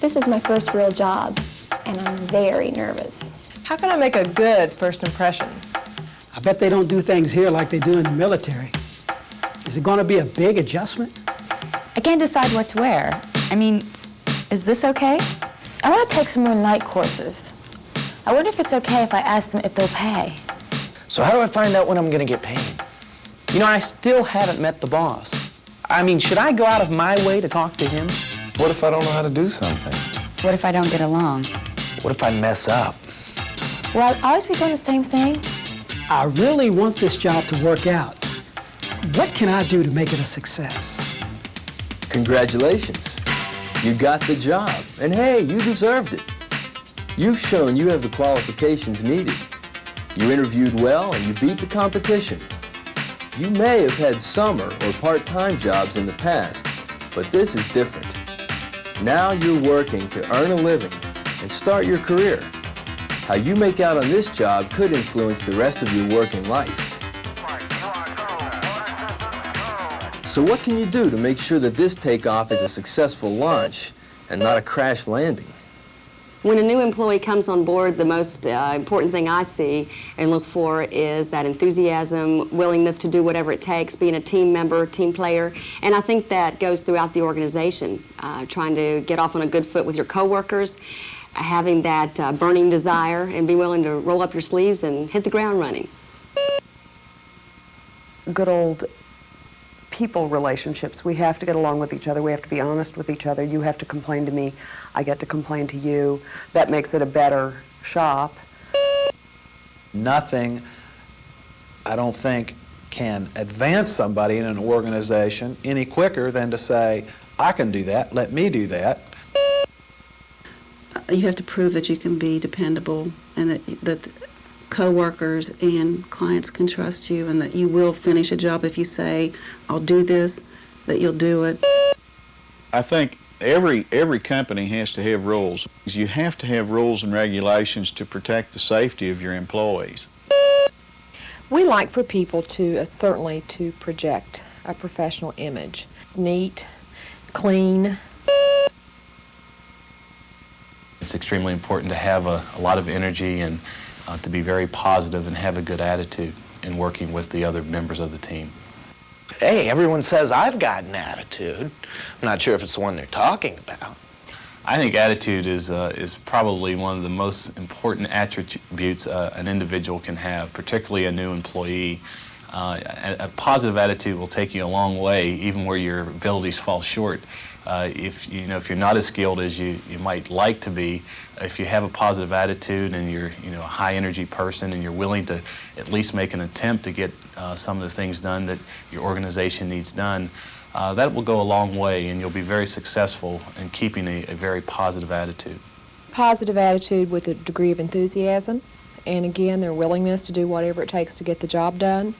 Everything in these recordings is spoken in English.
This is my first real job, and I'm very nervous. How can I make a good first impression? I bet they don't do things here like they do in the military. Is it going to be a big adjustment? I can't decide what to wear. I mean, is this okay? I want to take some more night courses. I wonder if it's okay if I ask them if they'll pay. So how do I find out when I'm going to get paid? You know, I still haven't met the boss. I mean, should I go out of my way to talk to him? What if I don't know how to do something? What if I don't get along? What if I mess up? Will I always be doing the same thing? I really want this job to work out. What can I do to make it a success? Congratulations. You got the job. And hey, you deserved it. You've shown you have the qualifications needed. You interviewed well and you beat the competition. You may have had summer or part-time jobs in the past, but this is different. Now you're working to earn a living and start your career. How you make out on this job could influence the rest of your working life. So what can you do to make sure that this takeoff is a successful launch and not a crash landing? When a new employee comes on board, the most important thing I see and look for is that enthusiasm, willingness to do whatever it takes, being a team member, team player. And I think that goes throughout the organization, trying to get off on a good foot with your coworkers, having that burning desire, and be willing to roll up your sleeves and hit the ground running. Good old people relationships. We have to get along with each other. We have to be honest with each other. You have to complain to me. I get to complain to you. That makes it a better shop. Nothing, I don't think, can advance somebody in an organization any quicker than to say, I can do that, let me do that. You have to prove that you can be dependable and that co-workers and clients can trust you and that you will finish a job if you say, I'll do this, that you'll do it. I think every company has to have rules. You have to have rules and regulations to protect the safety of your employees. We like for people to certainly to project a professional image. Neat, clean. It's extremely important to have a lot of energy and to be very positive and have a good attitude in working with the other members of the team. Hey, everyone says I've got an attitude. I'm not sure if it's the one they're talking about. I think attitude is probably one of the most important attributes an individual can have, particularly a new employee. A positive attitude will take you a long way, even where your abilities fall short. If you're not as skilled as you might like to be, if you have a positive attitude and you're a high energy person and you're willing to at least make an attempt to get some of the things done that your organization needs done, that will go a long way and you'll be very successful in keeping a very positive attitude. Positive attitude with a degree of enthusiasm, and again, their willingness to do whatever it takes to get the job done.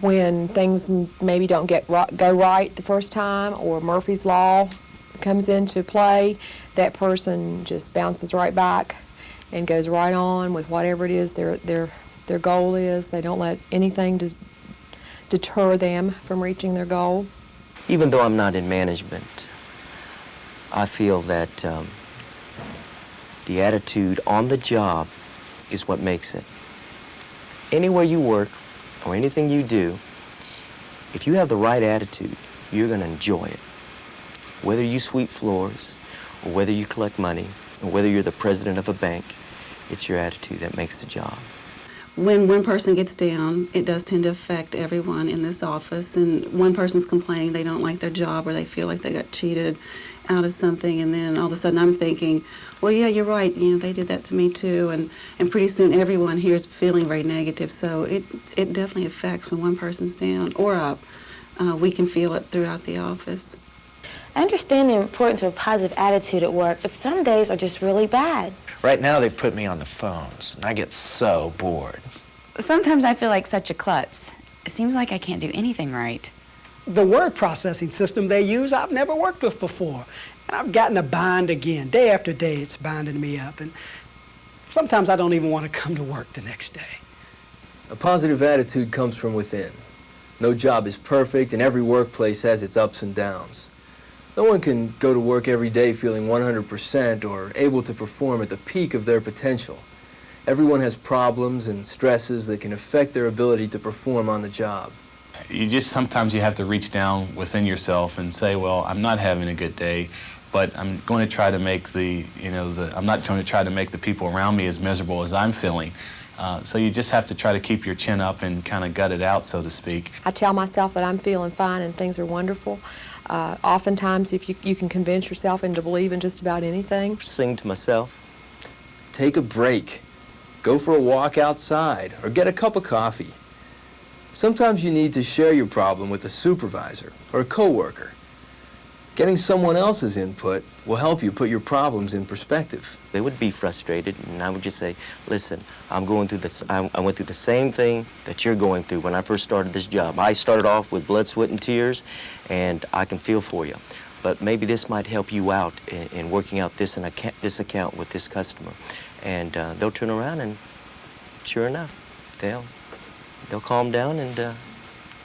When things maybe don't go right the first time, or Murphy's Law comes into play, that person just bounces right back and goes right on with whatever it is their goal is. They don't let anything deter them from reaching their goal. Even though I'm not in management, I feel that the attitude on the job is what makes it. Anywhere you work, or anything you do, if you have the right attitude, you're going to enjoy it. Whether you sweep floors, or whether you collect money, or whether you're the president of a bank, it's your attitude that makes the job. When one person gets down, it does tend to affect everyone in this office, and one person's complaining they don't like their job or they feel like they got cheated out of something, and then all of a sudden I'm thinking, well, yeah, you're right, they did that to me too, and pretty soon everyone here is feeling very negative, so it definitely affects when one person's down or up. We can feel it throughout the office. I understand the importance of a positive attitude at work, but some days are just really bad. Right now they've put me on the phones, and I get so bored. Sometimes I feel like such a klutz. It seems like I can't do anything right. The word processing system they use, I've never worked with before. And I've gotten a bind again. Day after day, it's binding me up. And sometimes I don't even want to come to work the next day. A positive attitude comes from within. No job is perfect, and every workplace has its ups and downs. No one can go to work every day feeling 100% or able to perform at the peak of their potential. Everyone has problems and stresses that can affect their ability to perform on the job. Sometimes you have to reach down within yourself and say, well, I'm not having a good day, but I'm going to try to make I'm not going to try to make the people around me as miserable as I'm feeling. So you just have to try to keep your chin up and kind of gut it out, so to speak. I tell myself that I'm feeling fine and things are wonderful. Oftentimes, if you can convince yourself into believing just about anything. Sing to myself. Take a break. Go for a walk outside or get a cup of coffee. Sometimes you need to share your problem with a supervisor or a coworker. Getting someone else's input will help you put your problems in perspective. They would be frustrated, and I would just say, listen, I'm going through this. I went through the same thing that you're going through when I first started this job. I started off with blood, sweat, and tears, and I can feel for you. But maybe this might help you out in working out this account with this customer. And they'll turn around, and sure enough, they'll calm down, and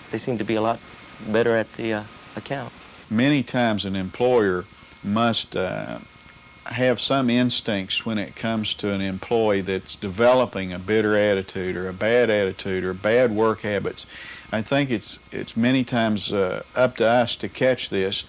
they seem to be a lot better at the account. Many times an employer must have some instincts when it comes to an employee that's developing a bitter attitude or a bad work habits. I think it's many times up to us to catch this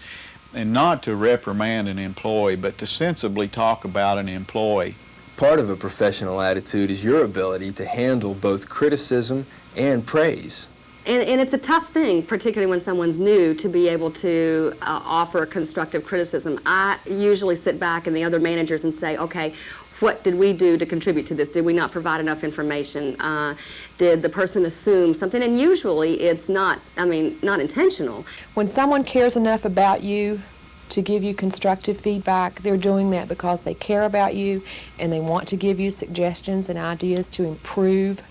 and not to reprimand an employee, but to sensibly talk about an employee. Part of a professional attitude is your ability to handle both criticism and praise. And it's a tough thing, particularly when someone's new, to be able to offer constructive criticism. I usually sit back and the other managers and say, okay, what did we do to contribute to this? Did we not provide enough information? Did the person assume something? And usually it's not intentional. When someone cares enough about you to give you constructive feedback, they're doing that because they care about you and they want to give you suggestions and ideas to improve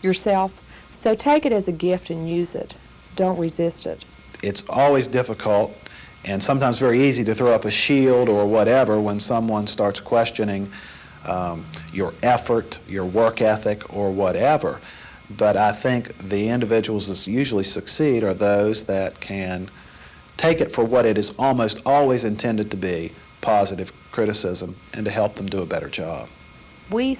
yourself. So take it as a gift and use it. Don't resist it. It's always difficult and sometimes very easy to throw up a shield or whatever when someone starts questioning your effort, your work ethic, or whatever. But I think the individuals that usually succeed are those that can take it for what it is almost always intended to be, positive criticism, and to help them do a better job. We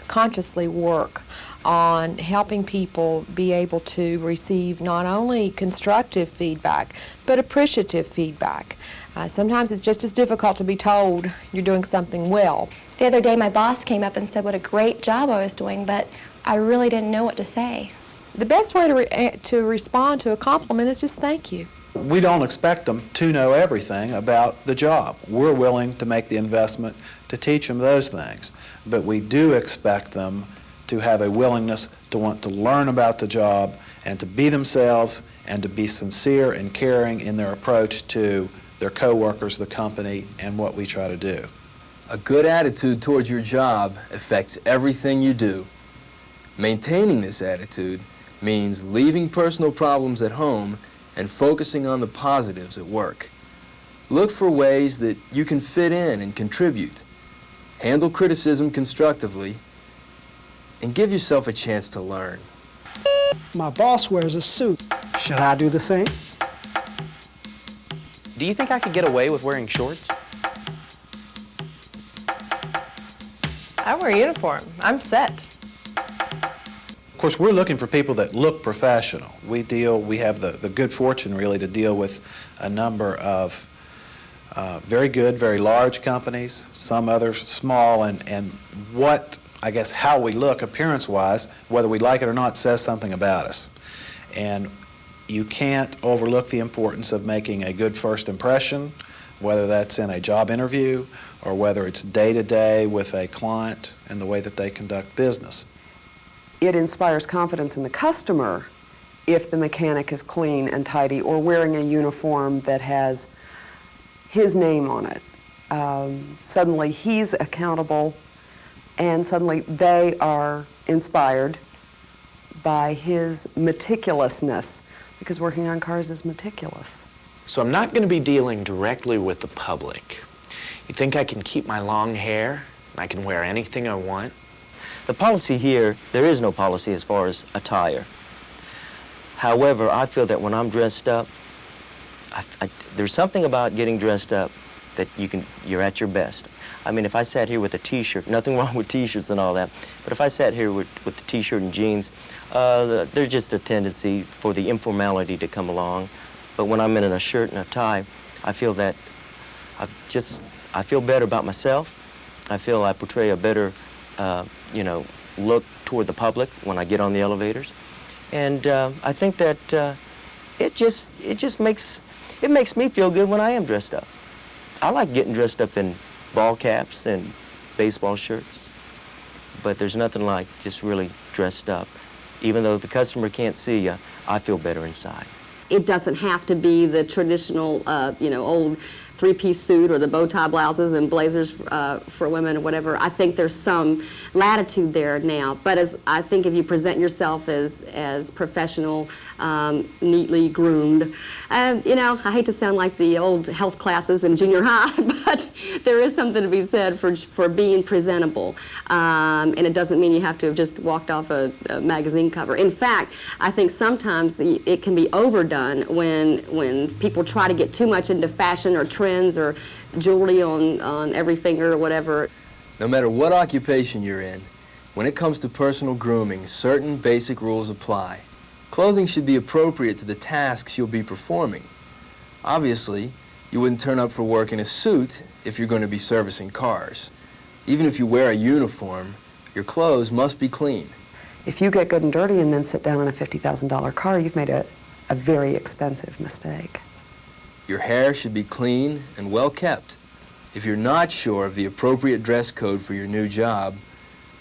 consciously work on helping people be able to receive not only constructive feedback, but appreciative feedback. Sometimes it's just as difficult to be told you're doing something well. The other day my boss came up and said what a great job I was doing, but I really didn't know what to say. The best way to respond to a compliment is just thank you. We don't expect them to know everything about the job. We're willing to make the investment to teach them those things, but we do expect them to have a willingness to want to learn about the job and to be themselves and to be sincere and caring in their approach to their coworkers, the company, and what we try to do. A good attitude towards your job affects everything you do. Maintaining this attitude means leaving personal problems at home and focusing on the positives at work. Look for ways that you can fit in and contribute. Handle criticism constructively, and give yourself a chance to learn. My boss wears a suit. Should I do the same? Do you think I could get away with wearing shorts? I wear a uniform. I'm set. Of course, we're looking for people that look professional. We have the good fortune, really, to deal with a number of very good, very large companies, some others small, and how we look appearance-wise, whether we like it or not, says something about us. And you can't overlook the importance of making a good first impression, whether that's in a job interview or whether it's day-to-day with a client and the way that they conduct business. It inspires confidence in the customer if the mechanic is clean and tidy or wearing a uniform that has his name on it. Suddenly he's accountable, and suddenly they are inspired by his meticulousness, because working on cars is meticulous. So I'm not going to be dealing directly with the public. You think I can keep my long hair and I can wear anything I want? The policy here, there is no policy as far as attire. However, I feel that when I'm dressed up, there's something about getting dressed up that you're at your best. I mean, if I sat here with a T-shirt, nothing wrong with T-shirts and all that, but if I sat here with the T-shirt and jeans, there's just a tendency for the informality to come along. But when I'm in a shirt and a tie, I feel that I feel better about myself. I feel I portray a better, look toward the public when I get on the elevators. And I think that it makes me feel good when I am dressed up. I like getting dressed up in ball caps and baseball shirts, but there's nothing like just really dressed up. Even though the customer can't see you, I feel better inside. It doesn't have to be the traditional, old three-piece suit or the bow tie blouses and blazers for women or whatever. I think there's some latitude there now. But I think if you present yourself as professional, neatly groomed, I hate to sound like the old health classes in junior high, but there is something to be said for being presentable. And it doesn't mean you have to have just walked off a magazine cover. In fact, I think sometimes it can be overdone when people try to get too much into fashion or trends or jewelry on every finger or whatever. No matter what occupation you're in, when it comes to personal grooming, certain basic rules apply. Clothing should be appropriate to the tasks you'll be performing. Obviously, you wouldn't turn up for work in a suit if you're going to be servicing cars. Even if you wear a uniform, your clothes must be clean. If you get good and dirty and then sit down in a $50,000 car, you've made a very expensive mistake. Your hair should be clean and well kept. If you're not sure of the appropriate dress code for your new job,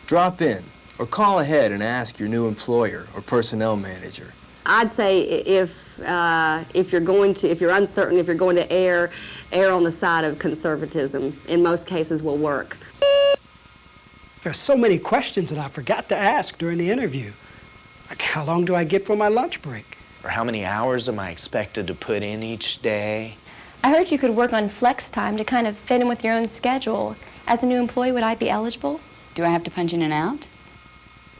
drop in or call ahead and ask your new employer or personnel manager. I'd say if you're uncertain, if you're going to err on the side of conservatism, in most cases will work. There's so many questions that I forgot to ask during the interview. Like, how long do I get for my lunch break? Or how many hours am I expected to put in each day? I heard you could work on flex time to kind of fit in with your own schedule. As a new employee, would I be eligible? Do I have to punch in and out?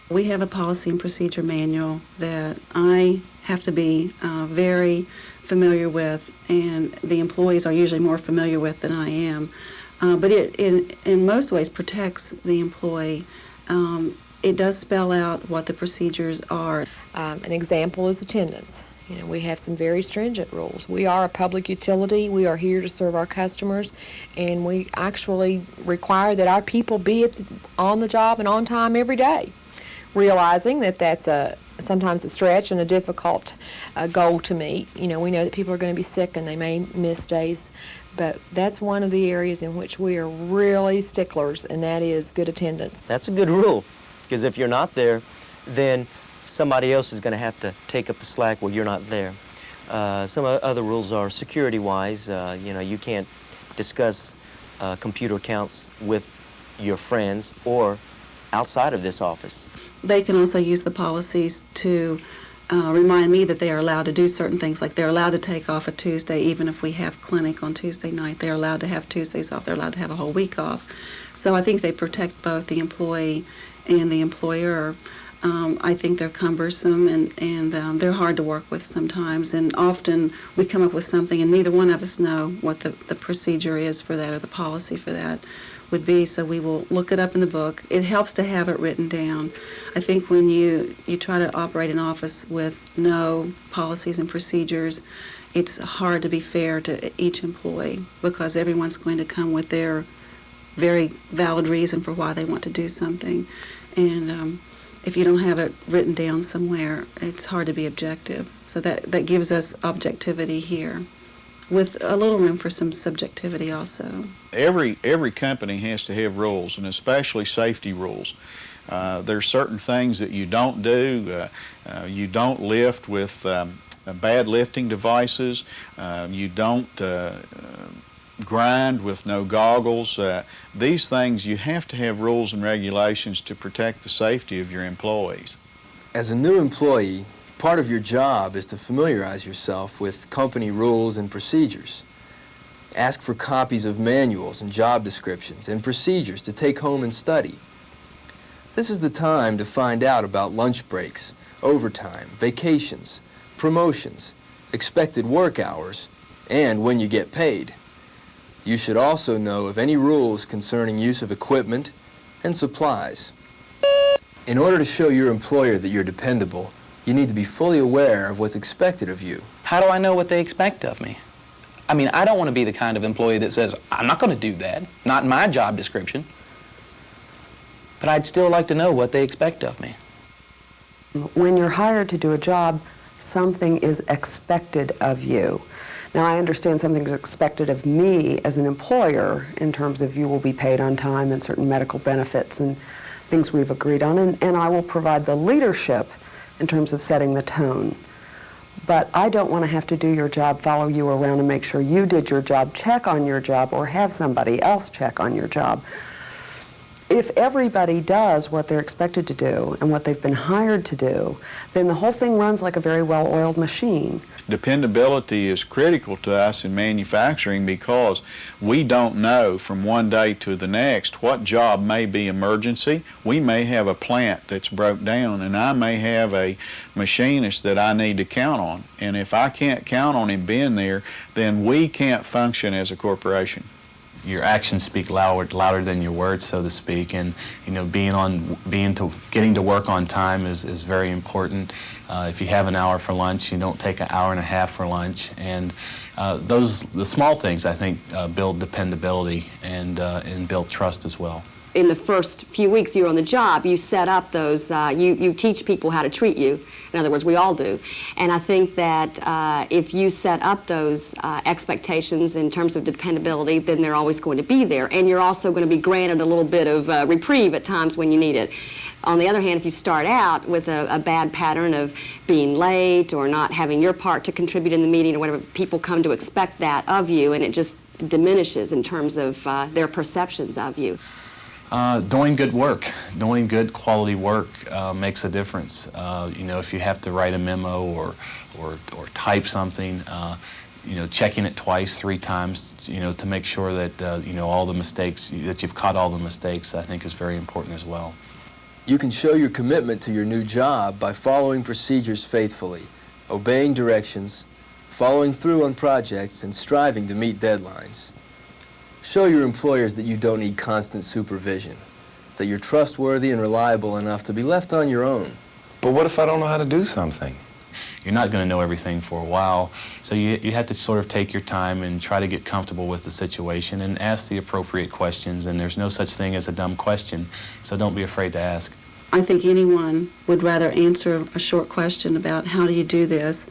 We have a policy and procedure manual that I have to be very familiar with, and the employees are usually more familiar with than I am. But it, in most ways, protects the employee. It does spell out what the procedures are. An example is attendance. We have some very stringent rules. We are a public utility. We are here to serve our customers, and we actually require that our people be on the job and on time every day, realizing that that's sometimes a stretch and a difficult goal to meet. We know that people are going to be sick and they may miss days, but that's one of the areas in which we are really sticklers, and that is good attendance. That's a good rule, because if you're not there, then somebody else is going to have to take up the slack while you're not there. Some other rules are security-wise. You can't discuss computer accounts with your friends or outside of this office. They can also use the policies to remind me that they are allowed to do certain things, like they're allowed to take off a Tuesday even if we have clinic on Tuesday night. They're allowed to have Tuesdays off. They're allowed to have a whole week off. So I think they protect both the employee and the employer. I think they're cumbersome and they're hard to work with sometimes, and often we come up with something and neither one of us know what the procedure is for that or the policy for that would be, so we will look it up in the book. It helps to have it written down. I think when you try to operate an office with no policies and procedures, it's hard to be fair to each employee because everyone's going to come with their very valid reason for why they want to do something. And if you don't have it written down somewhere, it's hard to be objective. So that gives us objectivity here, with a little room for some subjectivity also. Every company has to have rules, and especially safety rules. There's certain things that you don't do. You don't lift with bad lifting devices. You don't grind with no goggles. These things, you have to have rules and regulations to protect the safety of your employees. As a new employee, part of your job is to familiarize yourself with company rules and procedures. Ask for copies of manuals and job descriptions and procedures to take home and study. This is the time to find out about lunch breaks, overtime, vacations, promotions, expected work hours, and when you get paid. You should also know of any rules concerning use of equipment and supplies. In order to show your employer that you're dependable, you need to be fully aware of what's expected of you. How do I know what they expect of me? I mean, I don't want to be the kind of employee that says, I'm not going to do that, not in my job description. But I'd still like to know what they expect of me. When you're hired to do a job, something is expected of you. Now, I understand something's expected of me as an employer in terms of you will be paid on time and certain medical benefits and things we've agreed on, and I will provide the leadership in terms of setting the tone. But I don't want to have to do your job, follow you around and make sure you did your job, check on your job, or have somebody else check on your job. If everybody does what they're expected to do and what they've been hired to do, then the whole thing runs like a very well-oiled machine. Dependability is critical to us in manufacturing because we don't know from one day to the next what job may be emergency. We may have a plant that's broke down, and I may have a machinist that I need to count on. And if I can't count on him being there, then we can't function as a corporation. Your actions speak louder than your words, so to speak, and you know, getting to work on time is very important. If you have an hour for lunch, you don't take an hour and a half for lunch, and the small things, I think, build dependability and build trust as well. In the first few weeks you're on the job, you set up those, you teach people how to treat you. In other words, we all do. And I think that if you set up those expectations in terms of dependability, then they're always going to be there. And you're also going to be granted a little bit of reprieve at times when you need it. On the other hand, if you start out with a bad pattern of being late or not having your part to contribute in the meeting or whatever, people come to expect that of you, and it just diminishes in terms of their perceptions of you. Doing good work, doing good quality work makes a difference. You know, if you have to write a memo or type something, you know, checking it twice, 3 times, you know, to make sure that you know all the mistakes, that you've caught all the mistakes, I think is very important as well. You can show your commitment to your new job by following procedures faithfully, obeying directions, following through on projects, and striving to meet deadlines. Show your employers that you don't need constant supervision, that you're trustworthy and reliable enough to be left on your own. But what if I don't know how to do something? You're not going to know everything for a while, so you have to sort of take your time and try to get comfortable with the situation and ask the appropriate questions, and there's no such thing as a dumb question, so don't be afraid to ask. I think anyone would rather answer a short question about how do you do this.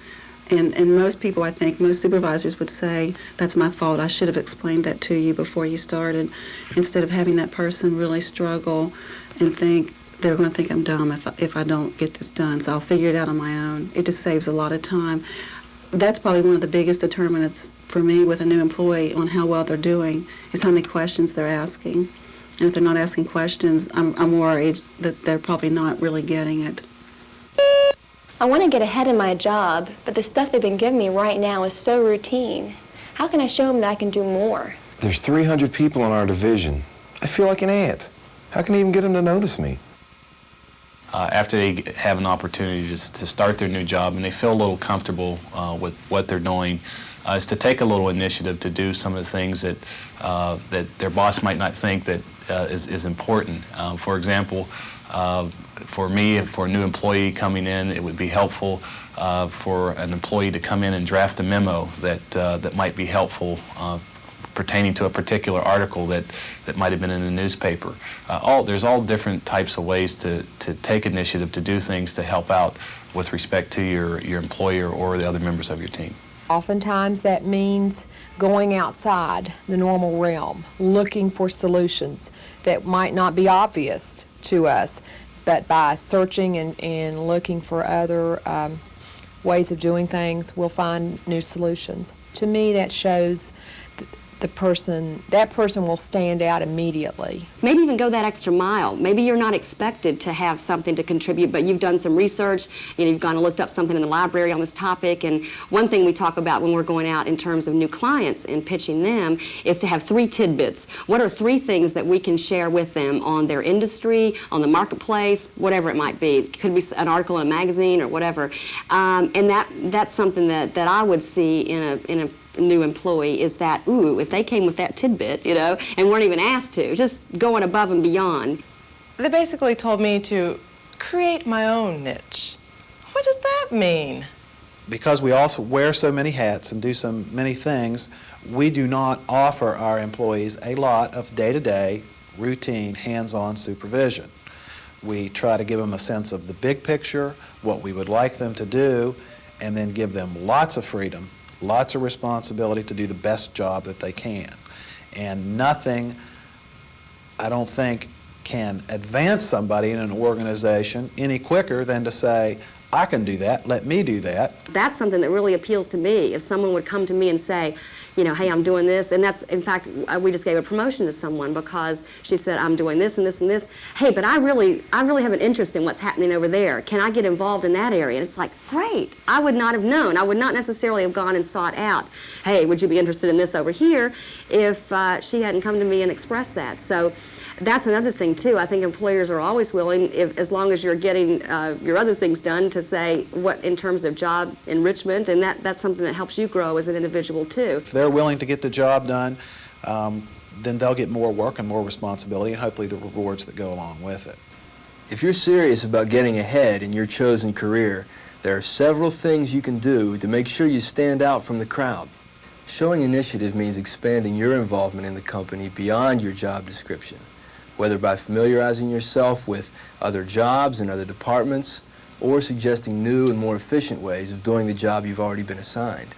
And most people, I think, most supervisors would say, that's my fault, I should have explained that to you before you started, instead of having that person really struggle and think, they're going to think I'm dumb if I don't get this done, so I'll figure it out on my own. It just saves a lot of time. That's probably one of the biggest determinants for me with a new employee on how well they're doing, is how many questions they're asking. And if they're not asking questions, I'm worried that they're probably not really getting it. I want to get ahead in my job, but the stuff they've been giving me right now is so routine. How can I show them that I can do more? There's 300 people in our division. I feel like an ant. How can I even get them to notice me? After they have an opportunity to start their new job and they feel a little comfortable with what they're doing, is to take a little initiative to do some of the things that their boss might not think that is important. For example, for me, for a new employee coming in, it would be helpful for an employee to come in and draft a memo that might be helpful pertaining to a particular article that might have been in the newspaper. There's all different types of ways to take initiative to do things to help out with respect to your employer or the other members of your team. Oftentimes that means going outside the normal realm, looking for solutions that might not be obvious to us, but by searching and looking for other ways of doing things, we'll find new solutions. To me, that shows that person will stand out immediately. Maybe even go that extra mile. Maybe you're not expected to have something to contribute, but you've done some research, you've gone and looked up something in the library on this topic, and one thing we talk about when we're going out in terms of new clients and pitching them is to have 3 tidbits. What are 3 things that we can share with them on their industry, on the marketplace, whatever it might be. It could be an article in a magazine or whatever. And that's something that I would see in a new employee is that, ooh, if they came with that tidbit, you know, and weren't even asked to, just going above and beyond. They basically told me to create my own niche. What does that mean? Because we also wear so many hats and do so many things, we do not offer our employees a lot of day-to-day, routine, hands-on supervision. We try to give them a sense of the big picture, what we would like them to do, and then give them lots of freedom, lots of responsibility to do the best job that they can. And nothing, I don't think, can advance somebody in an organization any quicker than to say, I can do that, let me do that. That's something that really appeals to me. If someone would come to me and say, you know, hey, I'm doing this, and that's, in fact, we just gave a promotion to someone because she said, I'm doing this and this and this. Hey, but I really have an interest in what's happening over there. Can I get involved in that area? And it's like, great. I would not have known. I would not necessarily have gone and sought out, hey, would you be interested in this over here, if she hadn't come to me and expressed that. So that's another thing, too. I think employers are always willing, as long as you're getting your other things done, to say what in terms of job enrichment, and that's something that helps you grow as an individual, too. If they're willing to get the job done, then they'll get more work and more responsibility, and hopefully the rewards that go along with it. If you're serious about getting ahead in your chosen career, there are several things you can do to make sure you stand out from the crowd. Showing initiative means expanding your involvement in the company beyond your job description, whether by familiarizing yourself with other jobs and other departments, or suggesting new and more efficient ways of doing the job you've already been assigned.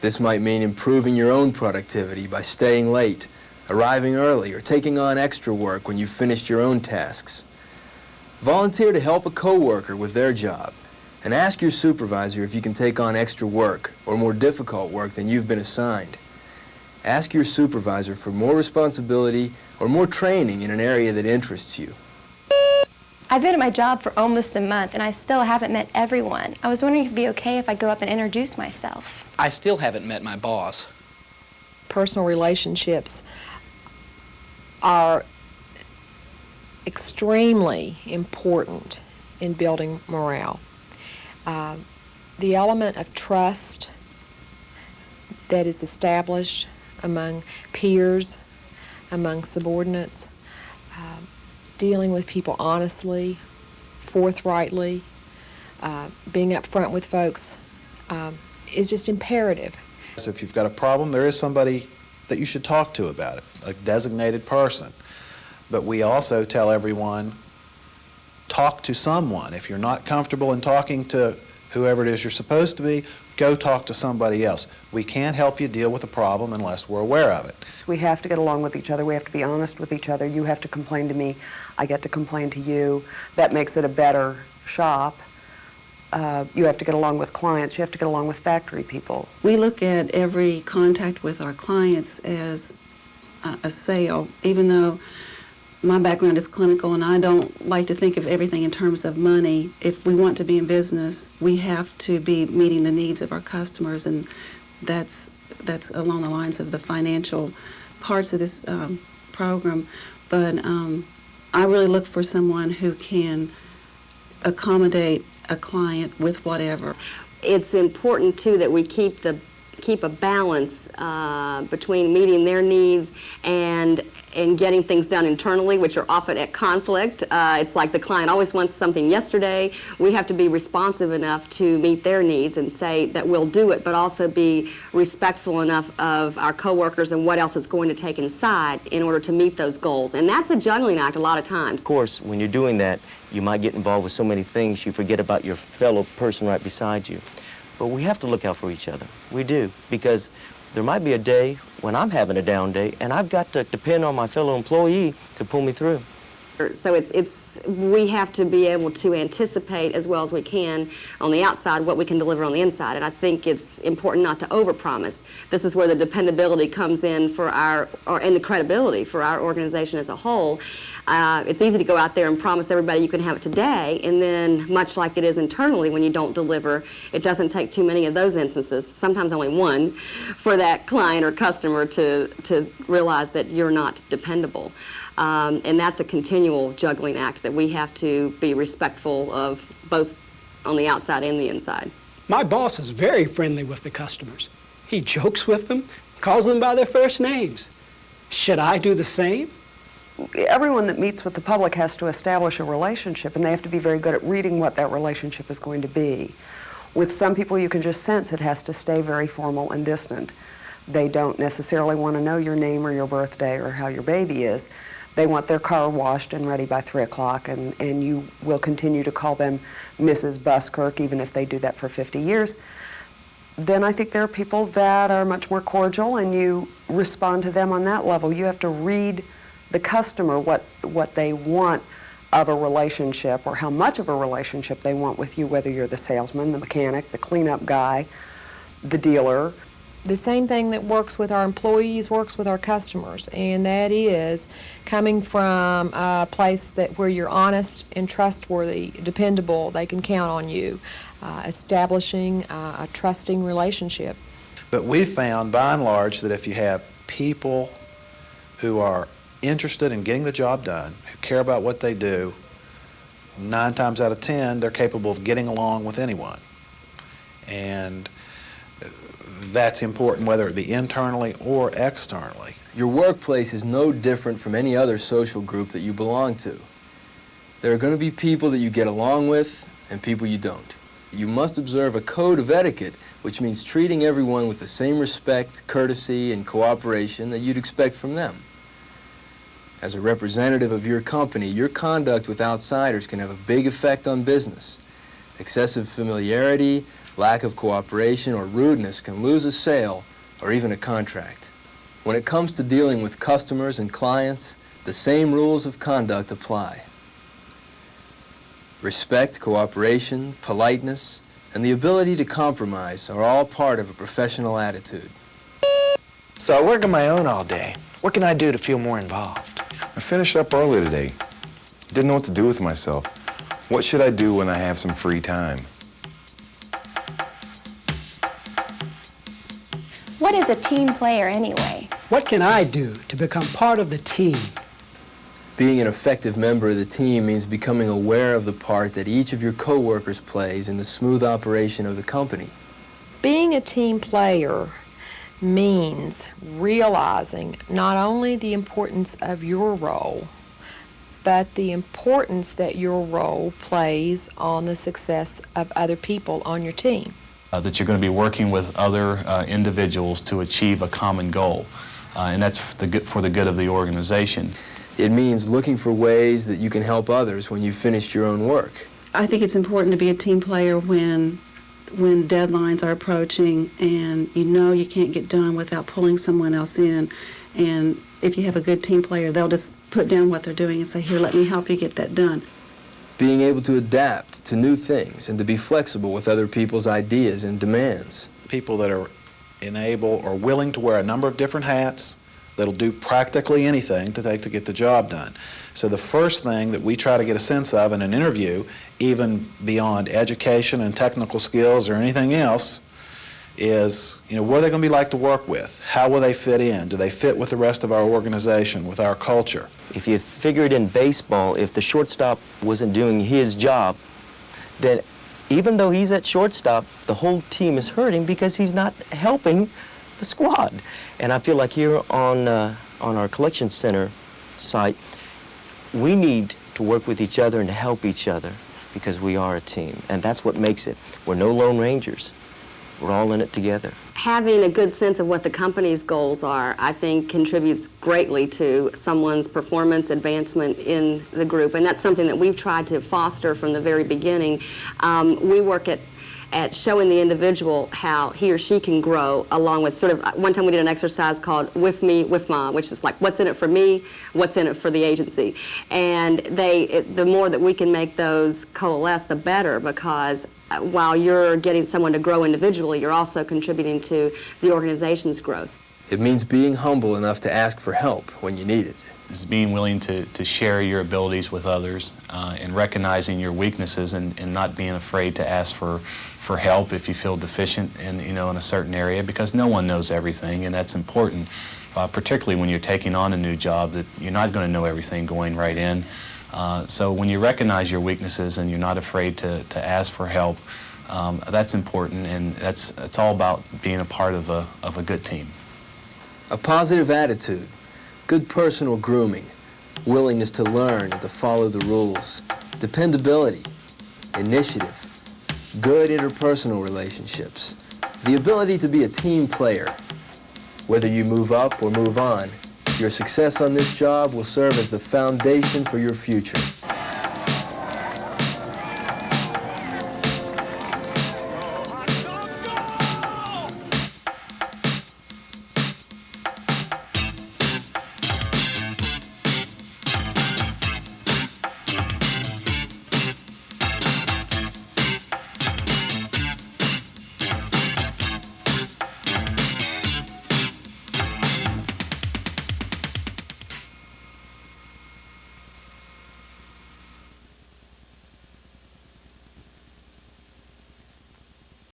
This might mean improving your own productivity by staying late, arriving early, or taking on extra work when you've finished your own tasks. Volunteer to help a coworker with their job, and ask your supervisor if you can take on extra work or more difficult work than you've been assigned. Ask your supervisor for more responsibility or more training in an area that interests you. I've been at my job for almost a month, and I still haven't met everyone. I was wondering if it'd be okay if I go up and introduce myself. I still haven't met my boss. Personal relationships are extremely important in building morale. The element of trust that is established among peers, among subordinates, dealing with people honestly, forthrightly, being upfront with folks is just imperative. So if you've got a problem, there is somebody that you should talk to about it, a designated person. But we also tell everyone, talk to someone. If you're not comfortable in talking to whoever it is you're supposed to be, go talk to somebody else. We can't help you deal with a problem unless we're aware of it. We have to get along with each other. We have to be honest with each other. You have to complain to me. I get to complain to you. That makes it a better shop. You have to get along with clients. You have to get along with factory people. We look at every contact with our clients as a sale, even though my background is clinical and I don't like to think of everything in terms of money. If we want to be in business, we have to be meeting the needs of our customers, and that's along the lines of the financial parts of this program. But I really look for someone who can accommodate a client with whatever. It's important, too, that we keep a balance between meeting their needs and getting things done internally, which are often at conflict. It's like the client always wants something yesterday. We have to be responsive enough to meet their needs and say that we'll do it, but also be respectful enough of our coworkers and what else it's going to take inside in order to meet those goals. And that's a juggling act a lot of times. Of course, when you're doing that, you might get involved with so many things you forget about your fellow person right beside you. But we have to look out for each other. We do, because there might be a day when I'm having a down day, and I've got to depend on my fellow employee to pull me through. So we have to be able to anticipate as well as we can on the outside what we can deliver on the inside. And I think it's important not to overpromise. This is where the dependability comes in for and the credibility for our organization as a whole. It's easy to go out there and promise everybody you can have it today, and then much like it is internally when you don't deliver, it doesn't take too many of those instances, sometimes only one, for that client or customer to realize that you're not dependable. And that's a continual juggling act that we have to be respectful of, both on the outside and the inside. My boss is very friendly with the customers. He jokes with them, calls them by their first names. Should I do the same? Everyone that meets with the public has to establish a relationship, and they have to be very good at reading what that relationship is going to be. With some people, you can just sense it has to stay very formal and distant. They don't necessarily want to know your name or your birthday or how your baby is. They want their car washed and ready by 3 o'clock, and you will continue to call them Mrs. Buskirk, even if they do that for 50 years. Then I think there are people that are much more cordial, and you respond to them on that level. You have to read the customer, what they want of a relationship, or how much of a relationship they want with you, whether you're the salesman, the mechanic, the cleanup guy, the dealer. The same thing that works with our employees works with our customers, and that is coming from a place where you're honest and trustworthy, dependable, they can count on you, establishing a trusting relationship. But we've found, by and large, that if you have people who are interested in getting the job done, who care about what they do, 9 times out of 10, they're capable of getting along with anyone. And that's important, whether it be internally or externally. Your workplace is no different from any other social group that you belong to. There are going to be people that you get along with and people you don't. You must observe a code of etiquette, which means treating everyone with the same respect, courtesy, and cooperation that you'd expect from them. As a representative of your company, your conduct with outsiders can have a big effect on business. Excessive familiarity, lack of cooperation, or rudeness can lose a sale or even a contract. When it comes to dealing with customers and clients, the same rules of conduct apply. Respect, cooperation, politeness, and the ability to compromise are all part of a professional attitude. So I work on my own all day. What can I do to feel more involved? I finished up early today. Didn't know what to do with myself. What should I do when I have some free time? What is a team player anyway? What can I do to become part of the team? Being an effective member of the team means becoming aware of the part that each of your coworkers plays in the smooth operation of the company. Being a team player means realizing not only the importance of your role, but the importance that your role plays on the success of other people on your team. That you're going to be working with other individuals to achieve a common goal, and that's for the good of the organization. It means looking for ways that you can help others when you've finished your own work. I think it's important to be a team player when deadlines are approaching and you know you can't get done without pulling someone else in. And if you have a good team player, they'll just put down what they're doing and say, here, let me help you get that done. Being able to adapt to new things and to be flexible with other people's ideas and demands. People that are able or willing to wear a number of different hats, that'll do practically anything to get the job done. So the first thing that we try to get a sense of in an interview, even beyond education and technical skills or anything else, is, what are they going to be like to work with? How will they fit in? Do they fit with the rest of our organization, with our culture? If you figure it in baseball, if the shortstop wasn't doing his job, then even though he's at shortstop, the whole team is hurting because he's not helping the squad. And I feel like here on our collection center site, we need to work with each other and to help each other because we are a team. And that's what makes it. We're no Lone Rangers. We're all in it together. Having a good sense of what the company's goals are, I think, contributes greatly to someone's performance advancement in the group. And that's something that we've tried to foster from the very beginning. We work at showing the individual how he or she can grow along with one time we did an exercise called With Me, With Mom, which is like what's in it for me, what's in it for the agency. And the more that we can make those coalesce, the better, because while you're getting someone to grow individually, you're also contributing to the organization's growth. It means being humble enough to ask for help when you need it. It's being willing to share your abilities with others and recognizing your weaknesses and not being afraid to ask for help if you feel deficient in a certain area, because no one knows everything, and that's important, particularly when you're taking on a new job, that you're not going to know everything going right in. So when you recognize your weaknesses and you're not afraid to ask for help, That's important, and it's all about being a part of a good team. A positive attitude, good personal grooming, willingness to learn and to follow the rules, dependability, initiative, good interpersonal relationships, the ability to be a team player. Whether you move up or move on, your success on this job will serve as the foundation for your future.